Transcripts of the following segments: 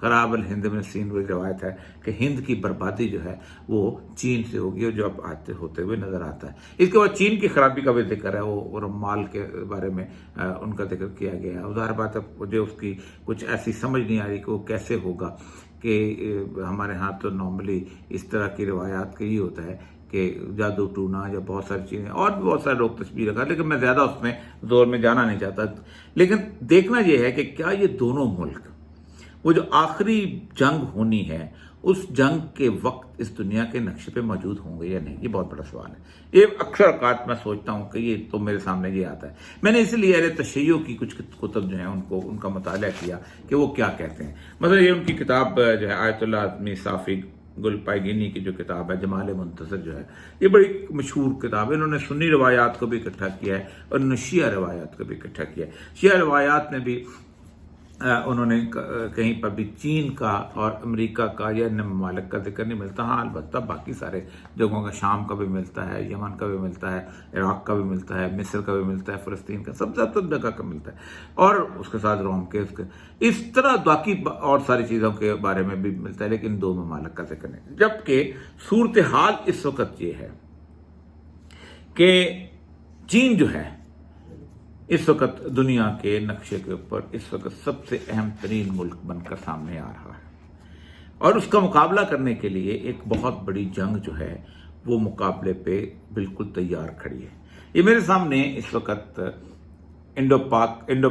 خراب الہند من الصین وہی روایت ہے کہ ہند کی بربادی جو ہے وہ چین سے ہوگی، اور جو اب آتے ہوتے ہوئے نظر آتا ہے۔ اس کے بعد چین کی خرابی کا بھی ذکر ہے، وہ رمال کے بارے میں ان کا ذکر کیا گیا ہے۔ ظاہر بات ہے مجھے اس کی کچھ ایسی سمجھ نہیں آ رہی کہ وہ کیسے ہوگا، کہ ہمارے ہاں تو نارملی اس طرح کی روایات کا یہ ہوتا ہے کہ جادو ٹونا یا بہت ساری چیزیں، اور بھی بہت سارے لوگ تشبیہ رکھا، لیکن میں زیادہ اس میں زور میں جانا نہیں چاہتا۔ لیکن دیکھنا یہ ہے کہ کیا یہ دونوں ملک، وہ جو آخری جنگ ہونی ہے، اس جنگ کے وقت اس دنیا کے نقشے پہ موجود ہوں گے یا نہیں، یہ بہت بڑا سوال ہے۔ یہ اکثر اوقات میں سوچتا ہوں کہ یہ تو میرے سامنے یہ آتا ہے۔ میں نے اس لیے اہل تشیع کی کچھ کتب جو ہیں ان کا مطالعہ کیا کہ وہ کیا کہتے ہیں۔ مثلا یہ ان کی کتاب جو ہے آیت اللہ اعظمی صافی گل پائیگینی کی جو کتاب ہے جمال منتظر جو ہے، یہ بڑی مشہور کتاب ہے۔ انہوں نے سنی روایات کو بھی اکٹھا کیا ہے اور انہوں نے شیعہ روایات کو بھی اکٹھا کیا ہے۔ شیعہ روایات میں بھی انہوں نے کہیں پر بھی چین کا اور امریکہ کا یا ان ممالک کا ذکر نہیں ملتا۔ ہاں البتہ باقی سارے جگہوں کا، شام کا بھی ملتا ہے، یمن کا بھی ملتا ہے، عراق کا بھی ملتا ہے، مصر کا بھی ملتا ہے، فلسطین کا، سب جگہ کا ملتا ہے، اور اس کے ساتھ روم کے اس طرح باقی اور ساری چیزوں کے بارے میں بھی ملتا ہے، لیکن دو ممالک کا ذکر نہیں۔ جبکہ صورتحال اس وقت یہ ہے کہ چین جو ہے اس وقت دنیا کے نقشے کے اوپر اس وقت سب سے اہم ترین ملک بن کر سامنے آ رہا ہے، اور اس کا مقابلہ کرنے کے لیے ایک بہت بڑی جنگ جو ہے وہ مقابلے پہ بالکل تیار کھڑی ہے۔ یہ میرے سامنے اس وقت Indo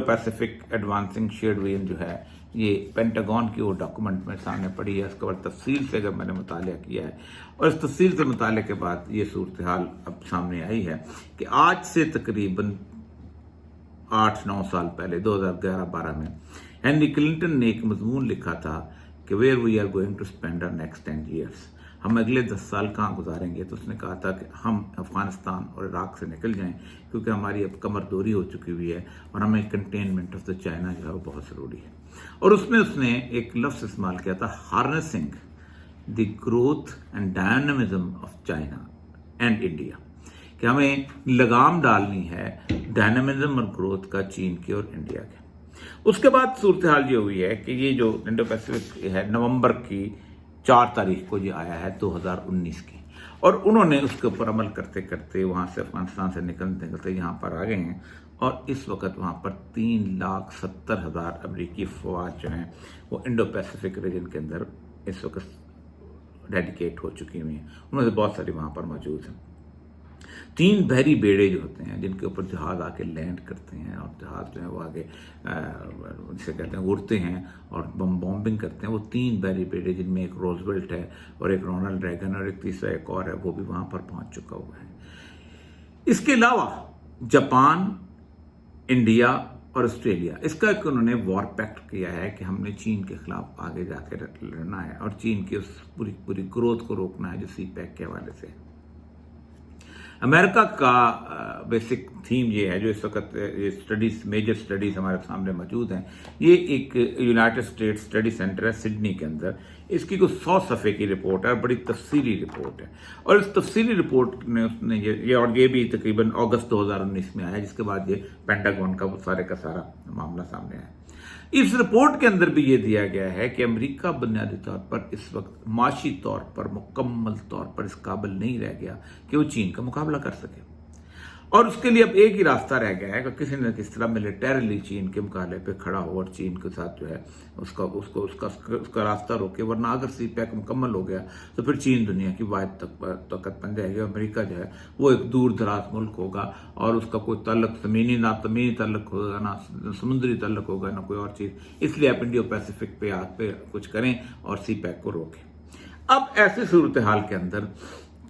Pacific advancing shared vision جو ہے، یہ پینٹاگون کی وہ ڈاکومنٹ میرے سامنے پڑی ہے۔ اس کے بعد تفصیل سے اگر میں نے مطالعہ کیا ہے، اور اس تفصیل سے مطالعے کے بعد یہ صورتحال اب سامنے آئی ہے کہ آج سے تقریباً 8-9 سال پہلے 2011-12 میں ہنری کلنٹن نے ایک مضمون لکھا تھا کہ where we are going to spend our next 10 years, ہم اگلے 10 سال کہاں گزاریں گے۔ تو اس نے کہا تھا کہ ہم افغانستان اور عراق سے نکل جائیں، کیونکہ ہماری اب کمر دوری ہو چکی ہوئی ہے، اور ہمیں کنٹینمنٹ آف دا چائنا جو ہے وہ بہت ضروری ہے۔ اور اس نے ایک لفظ استعمال کیا تھا، harnessing the growth and dynamism of China and India, کہ ہمیں لگام ڈالنی ہے ڈائنامزم اور گروتھ کا چین کی اور انڈیا کے۔ اس کے بعد صورتحال یہ ہوئی ہے کہ یہ جو انڈو پیسیفک ہے، نومبر کی 4 تاریخ کو یہ آیا ہے 2019 کی، اور انہوں نے اس کے اوپر عمل کرتے کرتے وہاں سے افغانستان سے نکلتے یہاں پر آ گئے ہیں، اور اس وقت وہاں پر 3,70,000 امریکی فوج جو ہیں وہ انڈو پیسیفک ریجن کے اندر اس وقت ڈیڈیکیٹ ہو چکی ہوئی ہیں، انہوں سے بہت ساری وہاں پر موجود ہیں۔ 3 بحری بیڑے جو ہوتے ہیں جن کے اوپر جہاز آ کے لینڈ کرتے ہیں، اور جہاز جو ہے وہ آگے جسے کہتے ہیں اڑتے ہیں اور بمبنگ کرتے ہیں، وہ 3 بحری بیڑے جن میں ایک روزویلٹ ہے اور ایک رونلڈ ریگن اور ایک تیسرا ایک اور ہے، وہ بھی وہاں پر پہنچ چکا ہوا ہے۔ اس کے علاوہ جاپان، انڈیا اور آسٹریلیا، اس کا ایک انہوں نے وار پیکٹ کیا ہے کہ ہم نے چین کے خلاف آگے جا کے لڑنا ہے، اور چین کی اس پوری گروتھ کو روکنا ہے جو سی پیک کے حوالے سے۔ امریکہ کا بیسک تھیم یہ ہے جو اس وقت میجر سٹڈیز ہمارے سامنے موجود ہیں، یہ ایک یونائٹڈ اسٹیٹس اسٹڈی سینٹر ہے سڈنی کے اندر، اس کی کوئی 100 صفحے کی رپورٹ ہے، بڑی تفصیلی رپورٹ ہے، اور اس تفصیلی رپورٹ میں اس نے یہ بھی تقریباً اگست 2019 میں آیا، جس کے بعد یہ پینٹاگون کا سارا معاملہ سامنے آیا۔ اس رپورٹ کے اندر بھی یہ دیا گیا ہے کہ امریکہ بنیادی طور پر اس وقت معاشی طور پر مکمل طور پر اس قابل نہیں رہ گیا کہ وہ چین کا مقابلہ کر سکے، اور اس کے لیے اب ایک ہی راستہ رہ گیا ہے کہ کسی نہ کس طرح ملیٹریلی چین کے مقابلے پہ کھڑا ہو اور چین کے ساتھ جو ہے اس کا راستہ روکے، ورنہ اگر سی پیک مکمل ہو گیا تو پھر چین دنیا کی واحد طاقت بن جائے گی، اور امریکہ جو ہے وہ ایک دور دراز ملک ہوگا، اور اس کا کوئی تعلق زمینی تعلق ہوگا، نہ سمندری تعلق ہوگا، نہ کوئی اور چیز۔ اس لیے آپ انڈو پیسیفک پہ کچھ کریں اور سی پیک کو روکیں۔ اب ایسی صورتحال کے اندر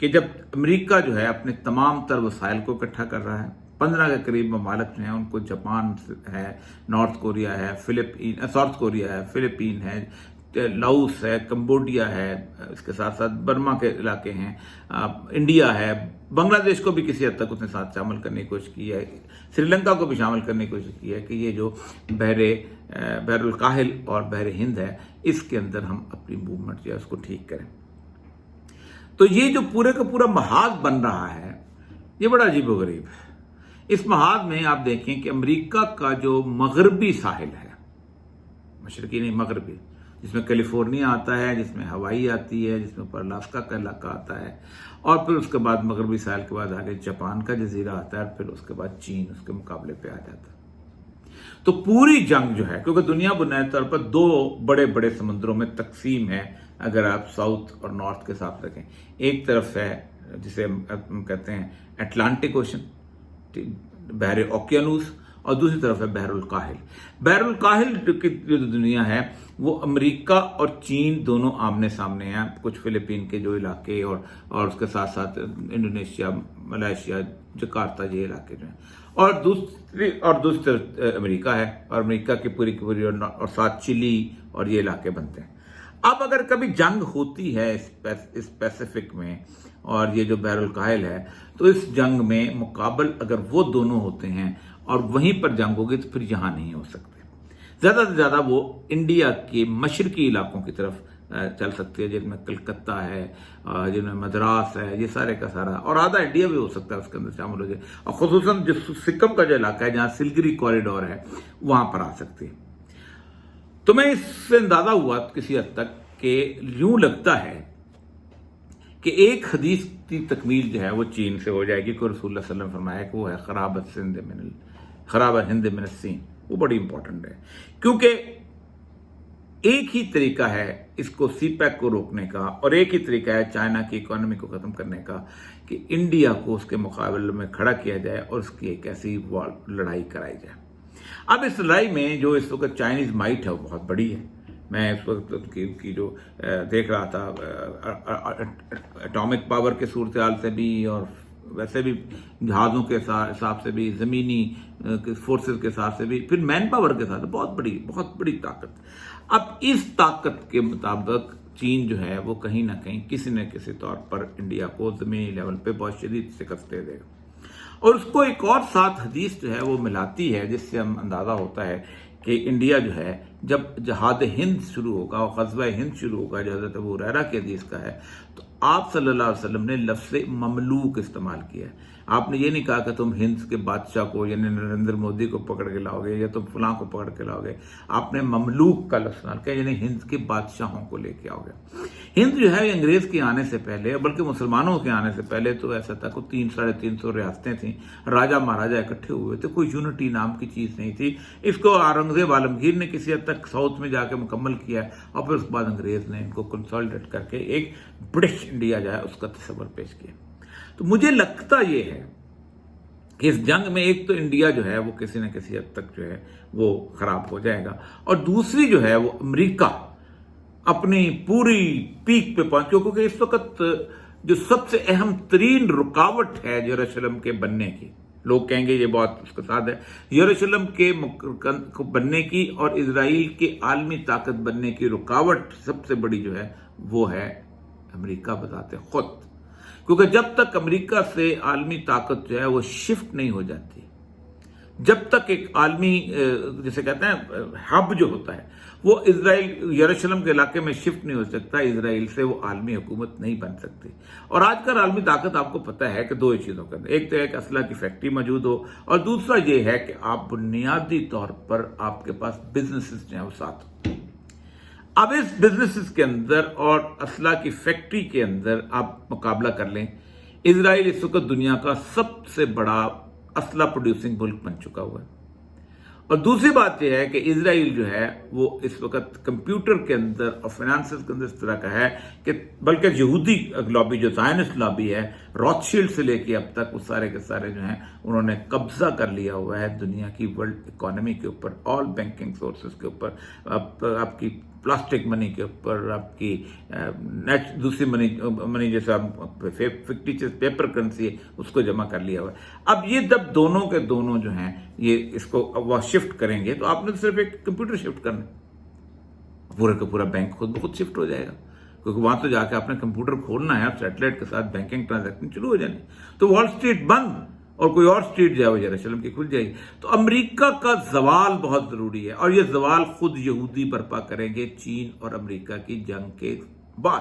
کہ جب امریکہ جو ہے اپنے تمام تر وسائل کو اکٹھا کر رہا ہے، 15 کے قریب ممالک جو ہیں ان کو، جاپان ہے، ساؤتھ کوریا ہے، فلپین ہے، لاؤس ہے، کمبوڈیا ہے، اس کے ساتھ ساتھ برما کے علاقے ہیں، انڈیا ہے، بنگلہ دیش کو بھی کسی حد تک اس نے ساتھ شامل کرنے کی کوشش کی ہے، سری لنکا کو بھی شامل کرنے کی کوشش کی ہے کہ یہ جو بحر الکاہل اور بحر ہند ہے، اس کے اندر ہم اپنی موومنٹ جو ہے اس کو ٹھیک کریں۔ تو یہ جو پورے کا پورا محاذ بن رہا ہے یہ بڑا عجیب و غریب ہے۔ اس محاذ میں آپ دیکھیں کہ امریکہ کا جو مغربی ساحل ہے، مشرقی نہیں مغربی، جس میں کیلیفورنیا آتا ہے، جس میں ہوائی آتی ہے، جس میں اوپر الاسکا کا علاقہ آتا ہے، اور پھر اس کے بعد مغربی ساحل کے بعد آگے جاپان کا جزیرہ آتا ہے، اور پھر اس کے بعد چین اس کے مقابلے پہ آ جاتا ہے۔ تو پوری جنگ جو ہے، کیونکہ دنیا بنیادی طور پر دو بڑے بڑے سمندروں میں تقسیم ہے، اگر آپ ساؤتھ اور نارتھ کے ساتھ رکھیں، ایک طرف ہے جسے ہم کہتے ہیں اٹلانٹک اوشن، بحر اوقیانوس، اور دوسری طرف ہے بحر الکاہل۔ بحر الکاہل کی جو دنیا ہے وہ امریکہ اور چین دونوں آمنے سامنے ہیں، کچھ فلپین کے جو علاقے اور اس کے ساتھ ساتھ انڈونیشیا، ملائیشیا، جکارتا، یہ علاقے جو ہیں، اور دوسری طرف امریکہ ہے، اور امریکہ کی پوری اور ساتھ چلی اور یہ علاقے بنتے ہیں۔ اب اگر کبھی جنگ ہوتی ہے اس پیسیفک میں اور یہ جو بحر الکاہل ہے، تو اس جنگ میں مقابل اگر وہ دونوں ہوتے ہیں اور وہیں پر جنگ ہوگی تو پھر یہاں نہیں ہو سکتے۔ زیادہ سے زیادہ وہ انڈیا کے مشرقی علاقوں کی طرف چل سکتی ہے، جن میں کلکتہ ہے، جن میں مدراس ہے، یہ سارے کا سارا، اور آدھا انڈیا بھی ہو سکتا ہے اس کے اندر شامل ہو جائے، اور خصوصاً جو سکم کا جو علاقہ ہے جہاں سلگری کوریڈور ہے وہاں پر آ سکتی ہے۔ تو میں اس سے اندازہ ہوا کسی حد تک کہ یوں لگتا ہے کہ ایک حدیث کی تکمیل جو ہے وہ چین سے ہو جائے گی، کہ رسول اللہ صلی اللہ علیہ وسلم نے فرمایا کہ وہ ہے خرابت ہند من الصین۔ وہ بڑی امپورٹنٹ ہے، کیونکہ ایک ہی طریقہ ہے اس کو سی پیک کو روکنے کا، اور ایک ہی طریقہ ہے چائنا کی اکانومی کو ختم کرنے کا، کہ انڈیا کو اس کے مقابلے میں کھڑا کیا جائے اور اس کی ایک ایسی لڑائی کرائی جائے۔ اب اس لڑائی میں جو اس وقت چائنیز مائٹ ہے وہ بہت بڑی ہے۔ میں اس وقت کی جو دیکھ رہا تھا اٹامک پاور کے صورتحال سے بھی، اور ویسے بھی جہازوں کے حساب سے بھی، زمینی فورسز کے حساب سے بھی، پھر مین پاور کے ساتھ بہت بڑی طاقت۔ اب اس طاقت کے مطابق چین جو ہے وہ کہیں نہ کہیں کسی نہ کسی طور پر انڈیا کو زمینی لیول پہ بہت شدید شکست دے دے گا، اور اس کو ایک اور ساتھ حدیث جو ہے وہ ملاتی ہے، جس سے ہم اندازہ ہوتا ہے کہ انڈیا جو ہے جب جہاد ہند شروع ہوگا اور غزوہ ہند شروع ہوگا، جو حضرت ابو ہریرہ کی حدیث کا ہے، تو آپ صلی اللہ علیہ وسلم نے لفظ مملوک استعمال کیا ہے۔ آپ نے یہ نہیں کہا کہ تم ہند کے بادشاہ کو، یعنی نریندر مودی کو پکڑ کے لاؤ گے یا تم فلاں کو پکڑ کے لاؤ گے، آپ نے مملوک کا لفظ استعمال کیا، یعنی ہند کے بادشاہوں کو لے کے آؤ گے۔ ہند جو ہے انگریز کے آنے سے پہلے، بلکہ مسلمانوں کے آنے سے پہلے تو ایسا تھا کہ 300-350 ریاستیں تھیں، راجہ مہاراجہ اکٹھے ہوئے تھے، کوئی یونٹی نام کی چیز نہیں تھی۔ اس کو اورنگزیب عالمگیر نے کسی حد تک ساؤتھ میں جا کے مکمل کیا ہے، اور پھر اس کے بعد انگریز نے ان کو کنسالیڈیٹ کر کے ایک برٹش انڈیا جو ہے اس کا تصور پیش کیا۔ تو مجھے لگتا یہ ہے کہ اس جنگ میں ایک تو انڈیا جو ہے وہ کسی نہ کسی حد تک جو ہے وہ خراب ہو جائے گا، اور دوسری جو ہے وہ امریکہ اپنی پوری پیک پہ پہنچے، کیونکہ اس وقت جو سب سے اہم ترین رکاوٹ ہے یروشلم کے بننے کی، لوگ کہیں گے یہ بہت اس کے ساتھ ہے، یروشلم کے بننے کی اور اسرائیل کے عالمی طاقت بننے کی رکاوٹ سب سے بڑی جو ہے وہ ہے امریکہ بذات خود، کیونکہ جب تک امریکہ سے عالمی طاقت جو ہے وہ شفٹ نہیں ہو جاتی، جب تک ایک عالمی جسے کہتے ہیں ہب جو ہوتا ہے وہ اسرائیل یروشلم کے علاقے میں شفٹ نہیں ہو سکتا، اسرائیل سے وہ عالمی حکومت نہیں بن سکتی۔ اور آج کل عالمی طاقت آپ کو پتہ ہے کہ دو ہی چیزوں کے اندر، ایک تو ہے کہ اسلحہ کی فیکٹری موجود ہو، اور دوسرا یہ ہے کہ آپ بنیادی طور پر آپ کے پاس بزنسز جو ہیں وہ ساتھ ہو۔ اب اس بزنسز کے اندر اور اسلحہ کی فیکٹری کے اندر آپ مقابلہ کر لیں، اسرائیل اس وقت دنیا کا سب سے بڑا اسلحہ پروڈیوسنگ ملک بن چکا ہوا ہے، اور دوسری بات یہ ہے کہ اسرائیل جو ہے وہ اس وقت کمپیوٹر کے اندر اور فائنانسز کے اندر اس طرح کا ہے کہ بلکہ یہودی لابی جو زائنسٹ لابی ہے، روتھ شیلڈ سے لے کے اب تک وہ سارے کے سارے جو ہیں انہوں نے قبضہ کر لیا ہوا ہے دنیا کی ورلڈ اکانومی کے اوپر، آل بینکنگ سورسز کے اوپر، آپ کی پلاسٹک منی کے اوپر، آپ کی دوسری منی جیسا فکٹیشس پیپر کرنسی ہے اس کو جمع کر لیا ہوا ہے۔ اب یہ جب دونوں کے دونوں جو ہیں یہ اس کو وہ شفٹ کریں گے تو آپ نے صرف ایک کمپیوٹر شفٹ کرنا، پورا کا پورا بینک خود بخود شفٹ ہو جائے گا، کیونکہ وہاں تو جا کے آپ نے کمپیوٹر کھولنا ہے، سیٹلائٹ کے ساتھ بینکنگ ٹرانزیکشن شروع ہو جانے، تو وال اسٹریٹ بند اور کوئی اور اسٹریٹ جو ہے وہ یروشلم کی کھل جائے گی۔ تو امریکہ کا زوال بہت ضروری ہے، اور یہ زوال خود یہودی برپا کریں گے چین اور امریکہ کی جنگ کے بعد،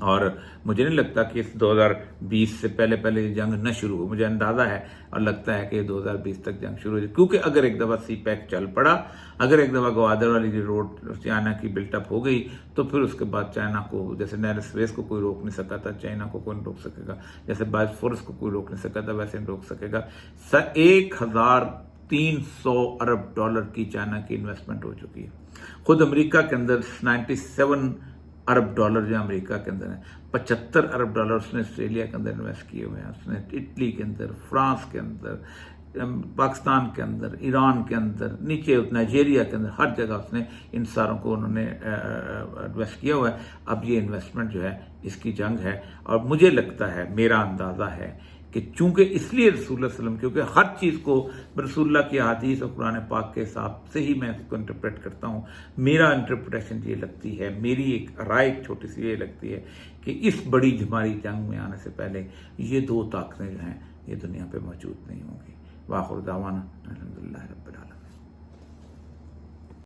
اور مجھے نہیں لگتا کہ اس 2020 سے پہلے یہ جنگ نہ شروع ہو. مجھے اندازہ ہے اور لگتا ہے کہ 2020 تک جنگ شروع ہو جائے، کیونکہ اگر ایک دفعہ سی پیک چل پڑا، اگر ایک دفعہ گوادر والی روڈ چائنا کی بلٹ اپ ہو گئی، تو پھر اس کے بعد چائنا کو، جیسے نہر سویز کو کوئی روک نہیں سکا تھا، چائنا کو کوئی نہیں روک سکے گا، جیسے باسفورس کو کوئی روک نہیں سکا تھا، ویسے نہیں روک سکے گا. 1300 ارب ڈالر کی چائنا کی انویسٹمنٹ ہو چکی ہے. خود امریکہ کے اندر 97 ارب ڈالر جو امریکہ کے اندر ہیں، 75 ارب ڈالر اس نے آسٹریلیا کے اندر انویسٹ کیے ہوئے ہیں، اس نے اٹلی کے اندر، فرانس کے اندر، پاکستان کے اندر، ایران کے اندر، نیچے نائجیریا کے اندر، ہر جگہ اس نے ان ساروں کو انہوں نے انویسٹ کیا ہوا ہے. اب یہ انویسٹمنٹ جو ہے اس کی جنگ ہے، اور مجھے لگتا ہے، میرا اندازہ ہے کہ چونکہ اس لیے رسول اللہ صلی اللہ علیہ وسلم، کیونکہ ہر چیز کو رسول اللہ کی احادیث اور قرآن پاک کے حساب سے ہی میں اس کو انٹرپریٹ کرتا ہوں. میرا انٹرپریٹیشن یہ لگتی ہے، میری ایک رائے چھوٹی سی یہ لگتی ہے کہ اس بڑی ہماری جنگ میں آنے سے پہلے یہ دو طاقتیں جو ہیں یہ دنیا پہ موجود نہیں ہوں گی. وآخر دعوانا الحمدللہ رب العالمین.